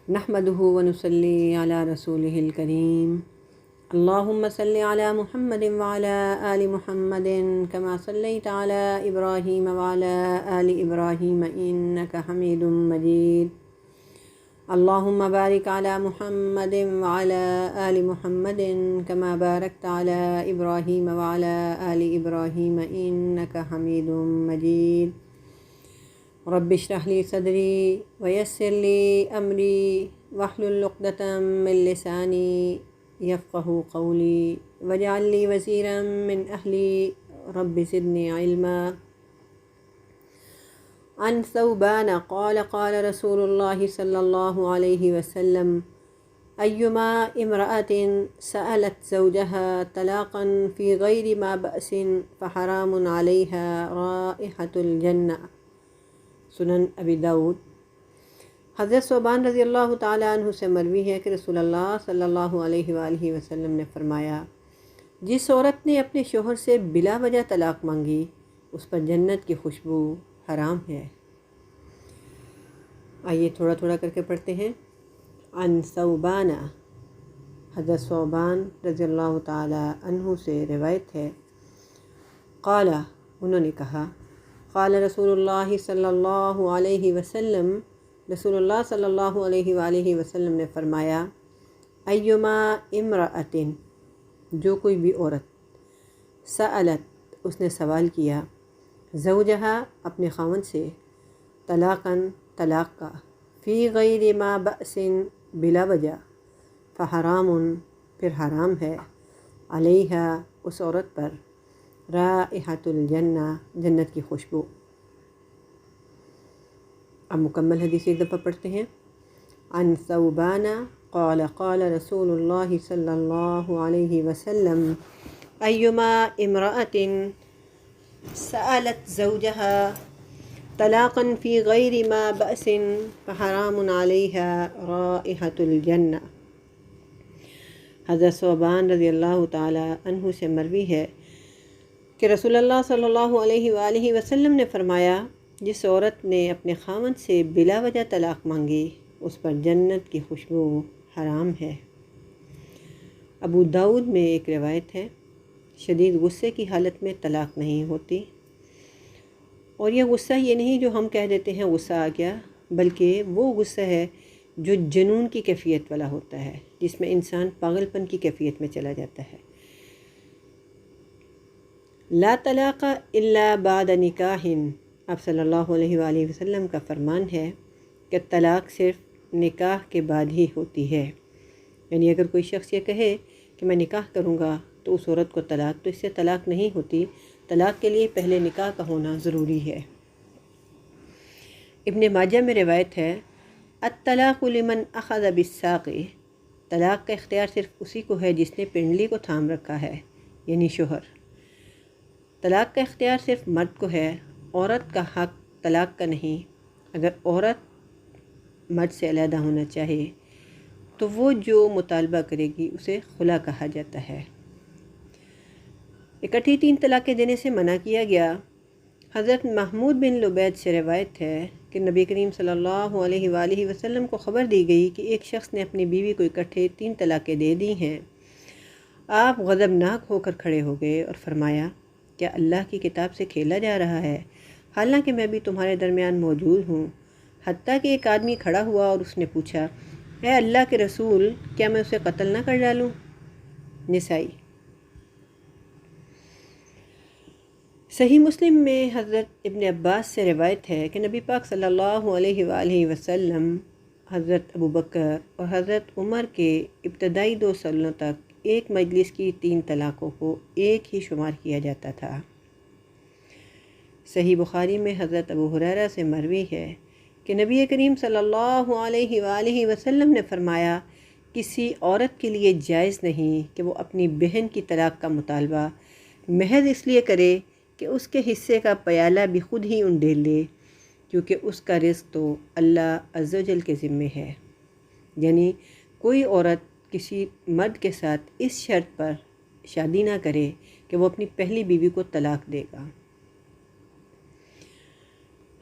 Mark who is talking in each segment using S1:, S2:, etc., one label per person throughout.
S1: نحمده ونصلي على رسوله الكريم اللهم صل على محمد وعلى آل محمد كما صليت على إبراهيم وعلى آل إبراهيم إنك حميد مجيد اللهم بارك على محمد وعلى آل محمد كما باركت على إبراهيم وعلى آل إبراهيم إنك حميد مجيد رب اشرح لي صدري ويسر لي أمري واحلل عقدة من لساني يفقه قولي واجعل لي وزيرا من أهلي رب زدني علما عن ثوبان قال قال رسول الله صلى الله عليه وسلم أيما امرأة سألت زوجها طلاقا في غير ما بأس فحرام عليها رائحة الجنة سنن ابی داؤد۔ حضرت ثوبان رضی اللہ تعالیٰ عنہ سے مروی ہے کہ رسول اللہ صلی اللہ علیہ وآلہ وسلم نے فرمایا، جس عورت نے اپنے شوہر سے بلا وجہ طلاق مانگی اس پر جنت کی خوشبو حرام ہے۔ آئیے تھوڑا تھوڑا کر کے پڑھتے ہیں۔ عن ثوبان، حضرت ثوبان رضی اللہ تعالیٰ عنہ سے روایت ہے، قال، انہوں نے کہا، قال رسول اللہ صلی اللہ علیہ وسلم، رسول اللہ صلی اللہ علیہ وآلہ وسلم نے فرمایا، ایما امرأۃ، جو کوئی بھی عورت، سألت، اس نے سوال کیا، زوجہا، اپنے خاوند سے، طلاقاً، طلاق کا، فی غیر ما بأس، بلا وجہ، فحرام، پھر حرام ہے، علیہا، اس عورت پر، رائحۃ الجنہ، جنت کی خوشبو۔ اب مکمل حدیث ایک دفعہ پڑھتے ہیں۔ عن ثوبان قال قال رسول اللہ صلی اللہ علیہ وسلم ایما امرأۃ سألت زوجها طلاقا فی غیر ما بأس فحرام علیہا رائحۃ الجنہ۔ حضرت ثوبان رضی اللہ تعالی عنہ سے مروی ہے کہ رسول اللہ صلی اللہ علیہ وآلہ وسلم نے فرمایا، جس عورت نے اپنے خاوند سے بلا وجہ طلاق مانگی اس پر جنت کی خوشبو حرام ہے۔ ابو داؤد میں ایک روایت ہے، شدید غصے کی حالت میں طلاق نہیں ہوتی، اور یہ غصہ یہ نہیں جو ہم کہہ دیتے ہیں غصہ آ گیا، بلکہ وہ غصہ ہے جو جنون کی کیفیت والا ہوتا ہے، جس میں انسان پاگل پن کی کیفیت میں چلا جاتا ہے۔ لا طلاق الا بعد نکاح، آپ صلی اللہ علیہ وآلہ وسلم کا فرمان ہے کہ طلاق صرف نکاح کے بعد ہی ہوتی ہے۔ یعنی اگر کوئی شخص یہ کہے کہ میں نکاح کروں گا تو اس عورت کو طلاق، تو اس سے طلاق نہیں ہوتی، طلاق کے لیے پہلے نکاح کا ہونا ضروری ہے۔ ابن ماجہ میں روایت ہے، الطلاق لمن اخذ بالساق، طلاق کا اختیار صرف اسی کو ہے جس نے پنڈلی کو تھام رکھا ہے، یعنی شوہر۔ طلاق کا اختیار صرف مرد کو ہے، عورت کا حق طلاق کا نہیں۔ اگر عورت مرد سے علیحدہ ہونا چاہے تو وہ جو مطالبہ کرے گی اسے خلا کہا جاتا ہے۔ اکٹھی 3 طلاقیں دینے سے منع کیا گیا۔ حضرت محمود بن لبید سے روایت ہے کہ نبی کریم صلی اللہ علیہ وآلہ وسلم کو خبر دی گئی کہ ایک شخص نے اپنی بیوی کو اکٹھے 3 طلاقیں دے دی ہیں۔ آپ غضبناک ہو کر کھڑے ہو گئے اور فرمایا، کیا اللہ کی کتاب سے کھیلا جا رہا ہے؟ حالانکہ میں بھی تمہارے درمیان موجود ہوں۔ حتیٰ کہ ایک آدمی کھڑا ہوا اور اس نے پوچھا، اے اللہ کے رسول، کیا میں اسے قتل نہ کر ڈالوں؟ نسائی۔ صحیح مسلم میں حضرت ابن عباس سے روایت ہے کہ نبی پاک صلی اللہ علیہ وآلہ وسلم، حضرت ابوبکر اور حضرت عمر کے ابتدائی 2 سالوں تک ایک مجلس کی 3 طلاقوں کو ایک ہی شمار کیا جاتا تھا۔ صحیح بخاری میں حضرت ابو ہریرہ سے مروی ہے کہ نبی کریم صلی اللہ علیہ وآلہ وسلم نے فرمایا، کسی عورت کے لیے جائز نہیں کہ وہ اپنی بہن کی طلاق کا مطالبہ محض اس لیے کرے کہ اس کے حصے کا پیالہ بھی خود ہی انڈیل لے، کیونکہ اس کا رزق تو اللہ عز و جل کے ذمے ہے۔ یعنی کوئی عورت کسی مرد کے ساتھ اس شرط پر شادی نہ کرے کہ وہ اپنی پہلی بیوی کو طلاق دے گا۔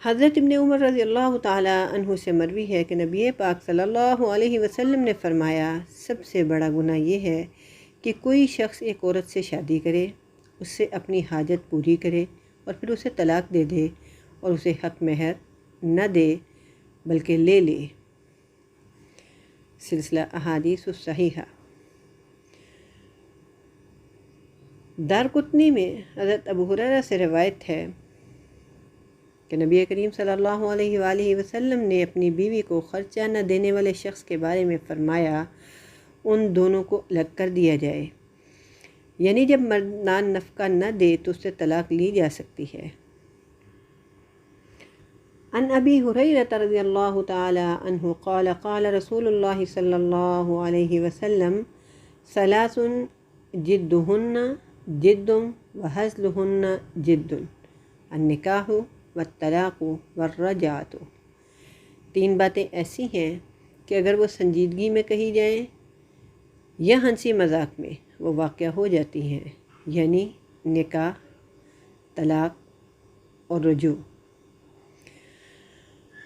S1: حضرت ابن عمر رضی اللہ تعالیٰ عنہ سے مروی ہے کہ نبی پاک صلی اللہ علیہ وسلم نے فرمایا، سب سے بڑا گناہ یہ ہے کہ کوئی شخص ایک عورت سے شادی کرے، اس سے اپنی حاجت پوری کرے اور پھر اسے طلاق دے دے اور اسے حق مہر نہ دے بلکہ لے لے۔ سلسلہ احادیث الصحیحہ۔ دارقطنی میں حضرت ابو ہریرہ سے روایت ہے کہ نبی کریم صلی اللہ علیہ وآلہ وسلم نے اپنی بیوی کو خرچہ نہ دینے والے شخص کے بارے میں فرمایا، ان دونوں کو الگ کر دیا جائے، یعنی جب مردان نفقہ نہ دے تو اس سے طلاق لی جا سکتی ہے۔ عن ابی ہریرہ رضی اللہ تعالی عنہ قال قال رسول اللہ صلی اللہ علیہ وسلم ثلاث جدہن جد وہزلہن جد النکاح والطلاق والرجعۃ۔ تین باتیں ایسی ہیں کہ اگر وہ سنجیدگی میں کہی جائیں یا ہنسی مذاق میں وہ واقع ہو جاتی ہیں، یعنی نکاح، طلاق اور رجوع۔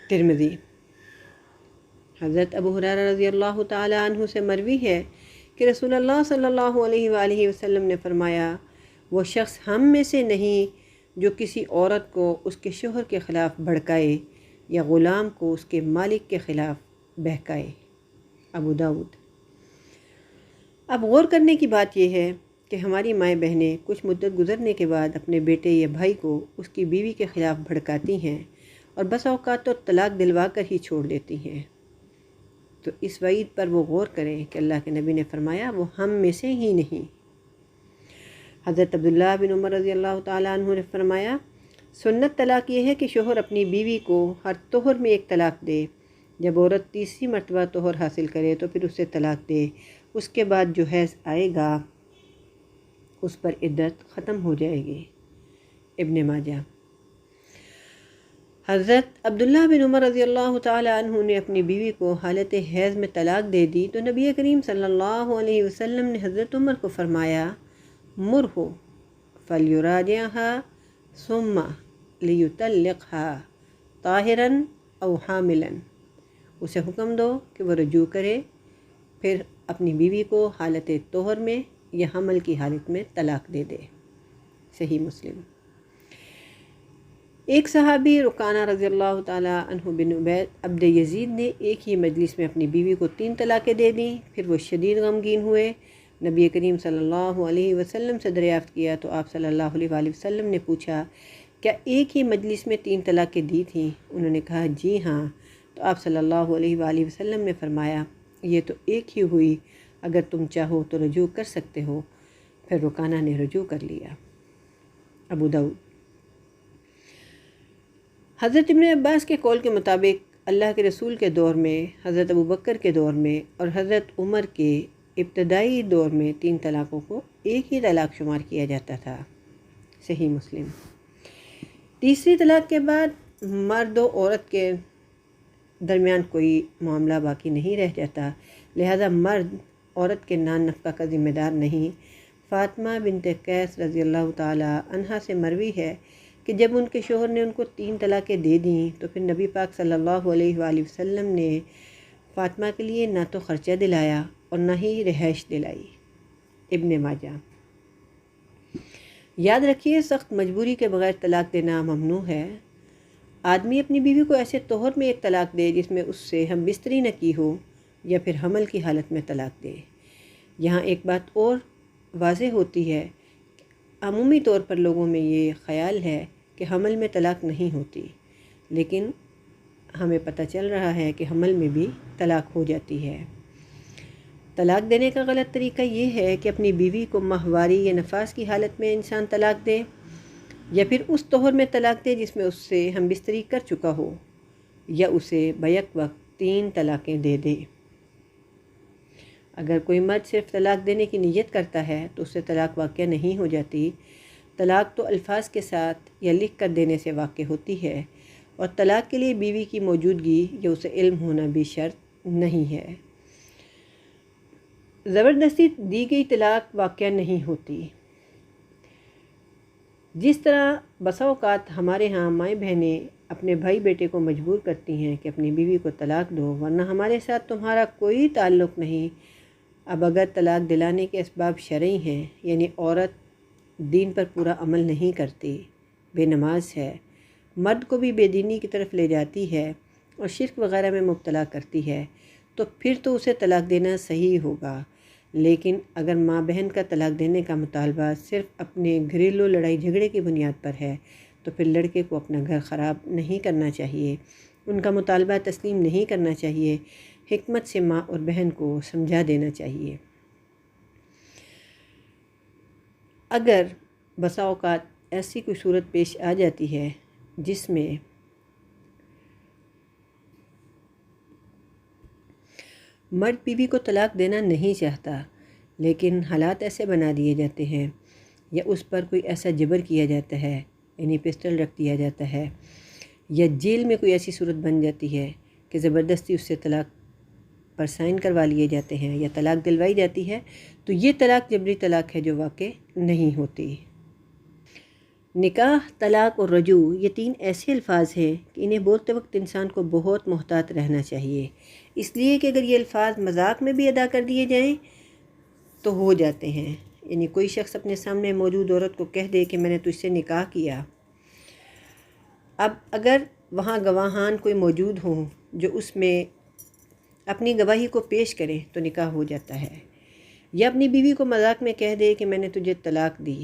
S1: ترمذی۔ حضرت ابو ہریرہ رضی اللہ تعالی عنہ سے مروی ہے کہ رسول اللہ صلی اللہ علیہ وآلہ وسلم نے فرمایا، وہ شخص ہم میں سے نہیں جو کسی عورت کو اس کے شوہر کے خلاف بھڑکائے یا غلام کو اس کے مالک کے خلاف بہکائے۔ ابو داؤد۔ اب غور کرنے کی بات یہ ہے کہ ہماری مائیں بہنیں کچھ مدت گزرنے کے بعد اپنے بیٹے یا بھائی کو اس کی بیوی کے خلاف بھڑکاتی ہیں اور بس اوقات تو طلاق دلوا کر ہی چھوڑ دیتی ہیں۔ تو اس وعید پر وہ غور کریں کہ اللہ کے نبی نے فرمایا وہ ہم میں سے ہی نہیں۔ حضرت عبداللہ بن عمر رضی اللہ تعالیٰ عنہ نے فرمایا، سنت طلاق یہ ہے کہ شوہر اپنی بیوی کو ہر طہر میں ایک طلاق دے، جب عورت تیسری مرتبہ طہر حاصل کرے تو پھر اسے طلاق دے، اس کے بعد جو حیض آئے گا اس پر عدت ختم ہو جائے گی۔ ابن ماجہ۔ حضرت عبداللہ بن عمر رضی اللہ تعالی عنہ نے اپنی بیوی کو حالت حیض میں طلاق دے دی تو نبی کریم صلی اللہ علیہ وسلم نے حضرت عمر کو فرمایا، مرہ فلیراجعها ثم لیطلقها طاہرا او حاملا۔ اسے حکم دو کہ وہ رجوع کرے، پھر اپنی بیوی کو حالت طہر میں یا حمل کی حالت میں طلاق دے دے۔ صحیح مسلم۔ ایک صحابی رکانہ رضی اللہ تعالیٰ عنہ بن عبد یزید نے ایک ہی مجلس میں اپنی بیوی کو 3 طلاقیں دے دیں، پھر وہ شدید غمگین ہوئے، نبی کریم صلی اللہ علیہ وسلم سے دریافت کیا تو آپ صلی اللہ علیہ وآلہ وسلم نے پوچھا، کیا ایک ہی مجلس میں 3 طلاقیں دی تھیں؟ انہوں نے کہا جی ہاں۔ تو آپ صلی اللہ علیہ وآلہ وسلم نے فرمایا، یہ تو ایک ہی ہوئی، اگر تم چاہو تو رجوع کر سکتے ہو۔ پھر رکانہ نے رجوع کر لیا۔ ابو داؤد۔ حضرت ابن عباس کے قول کے مطابق اللہ کے رسول کے دور میں، حضرت ابو بکر کے دور میں اور حضرت عمر کے ابتدائی دور میں 3 طلاقوں کو ایک ہی طلاق شمار کیا جاتا تھا۔ صحیح مسلم۔ تیسری طلاق کے بعد مرد و عورت کے درمیان کوئی معاملہ باقی نہیں رہ جاتا، لہذا مرد عورت کے نان نفقہ کا ذمہ دار نہیں۔ فاطمہ بنت قیس رضی اللہ تعالی عنہا سے مروی ہے کہ جب ان کے شوہر نے ان کو 3 طلاقیں دے دیں تو پھر نبی پاک صلی اللہ علیہ وآلہ وسلم نے فاطمہ کے لیے نہ تو خرچہ دلایا اور نہ ہی رہائش دلائی۔ ابن ماجہ۔ یاد رکھیے، سخت مجبوری کے بغیر طلاق دینا ممنوع ہے۔ آدمی اپنی بیوی کو ایسے طہر میں ایک طلاق دے جس میں اس سے ہم بستری نہ کی ہو، یا پھر حمل کی حالت میں طلاق دے۔ یہاں ایک بات اور واضح ہوتی ہے کہ عمومی طور پر لوگوں میں یہ خیال ہے کہ حمل میں طلاق نہیں ہوتی، لیکن ہمیں پتہ چل رہا ہے کہ حمل میں بھی طلاق ہو جاتی ہے۔ طلاق دینے کا غلط طریقہ یہ ہے کہ اپنی بیوی کو ماہواری یا نفاس کی حالت میں انسان طلاق دے، یا پھر اس طہر میں طلاق دے جس میں اس سے ہم بستری کر چکا ہو، یا اسے بیک وقت 3 طلاقیں دے دے۔ اگر کوئی مرد صرف طلاق دینے کی نیت کرتا ہے تو اس سے طلاق واقع نہیں ہو جاتی۔ طلاق تو الفاظ کے ساتھ یا لکھ کر دینے سے واقع ہوتی ہے، اور طلاق کے لیے بیوی کی موجودگی یا اسے علم ہونا بھی شرط نہیں ہے۔ زبردستی دی گئی طلاق واقع نہیں ہوتی۔ جس طرح بسا اوقات ہمارے ہاں مائیں بہنیں اپنے بھائی بیٹے کو مجبور کرتی ہیں کہ اپنی بیوی کو طلاق دو ورنہ ہمارے ساتھ تمہارا کوئی تعلق نہیں۔ اب اگر طلاق دلانے کے اسباب شرعی ہیں، یعنی عورت دین پر پورا عمل نہیں کرتی، بے نماز ہے، مرد کو بھی بے دینی کی طرف لے جاتی ہے اور شرک وغیرہ میں مبتلا کرتی ہے، تو پھر تو اسے طلاق دینا صحیح ہوگا۔ لیکن اگر ماں بہن کا طلاق دینے کا مطالبہ صرف اپنے گھریلو لڑائی جھگڑے کی بنیاد پر ہے تو پھر لڑکے کو اپنا گھر خراب نہیں کرنا چاہیے، ان کا مطالبہ تسلیم نہیں کرنا چاہیے، حکمت سے ماں اور بہن کو سمجھا دینا چاہیے۔ اگر بسا اوقات ایسی کوئی صورت پیش آ جاتی ہے جس میں مرد بیوی کو طلاق دینا نہیں چاہتا لیکن حالات ایسے بنا دیے جاتے ہیں یا اس پر کوئی ایسا جبر کیا جاتا ہے، یعنی پسٹل رکھ دیا جاتا ہے، یا جیل میں کوئی ایسی صورت بن جاتی ہے کہ زبردستی اس سے طلاق پر سائن کروا لیے جاتے ہیں یا طلاق دلوائی جاتی ہے، تو یہ طلاق جبری طلاق ہے جو واقع نہیں ہوتی۔ نکاح، طلاق اور رجوع یہ تین ایسے الفاظ ہیں کہ انہیں بولتے وقت انسان کو بہت محتاط رہنا چاہیے، اس لیے کہ اگر یہ الفاظ مذاق میں بھی ادا کر دیے جائیں تو ہو جاتے ہیں۔ یعنی کوئی شخص اپنے سامنے موجود عورت کو کہہ دے کہ میں نے تجھ سے نکاح کیا، اب اگر وہاں گواہان کوئی موجود ہوں جو اس میں اپنی گواہی کو پیش کریں تو نکاح ہو جاتا ہے، یا اپنی بیوی کو مذاق میں کہہ دے کہ میں نے تجھے طلاق دی،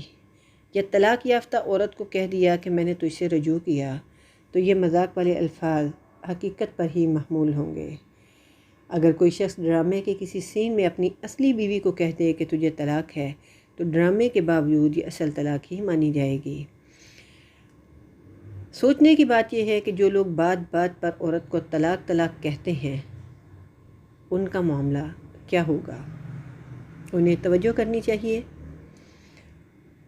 S1: یا طلاق یافتہ عورت کو کہہ دیا کہ میں نے تجھ سے رجوع کیا، تو یہ مذاق والے الفاظ حقیقت پر ہی محمول ہوں گے۔ اگر کوئی شخص ڈرامے کے کسی سین میں اپنی اصلی بیوی کو کہہ دے کہ تجھے طلاق ہے تو ڈرامے کے باوجود یہ اصل طلاق ہی مانی جائے گی۔ سوچنے کی بات یہ ہے کہ جو لوگ بات بات پر عورت کو طلاق طلاق کہتے ہیں ان کا معاملہ کیا ہوگا؟ انہیں توجہ کرنی چاہیے۔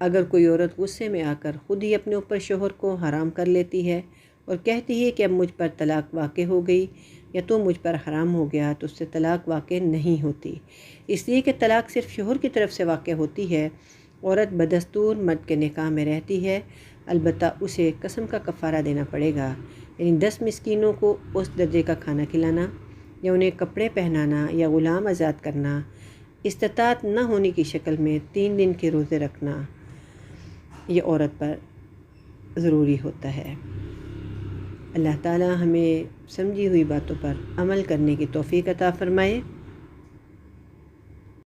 S1: اگر کوئی عورت غصے میں آ کر خود ہی اپنے اوپر شوہر کو حرام کر لیتی ہے اور کہتی ہے کہ اب مجھ پر طلاق واقع ہو گئی یا تو مجھ پر حرام ہو گیا، تو اس سے طلاق واقع نہیں ہوتی، اس لیے کہ طلاق صرف شوہر کی طرف سے واقع ہوتی ہے۔ عورت بدستور مرد کے نکاح میں رہتی ہے، البتہ اسے قسم کا کفارہ دینا پڑے گا، یعنی 10 مسکینوں کو اس درجے کا کھانا کھلانا یا انہیں کپڑے پہنانا یا غلام آزاد کرنا، استطاعت نہ ہونے کی شکل میں 3 دن کے روزے رکھنا یہ عورت پر ضروری ہوتا ہے۔ اللہ تعالی ہمیں سمجھی ہوئی باتوں پر عمل کرنے کی توفیق عطا فرمائے۔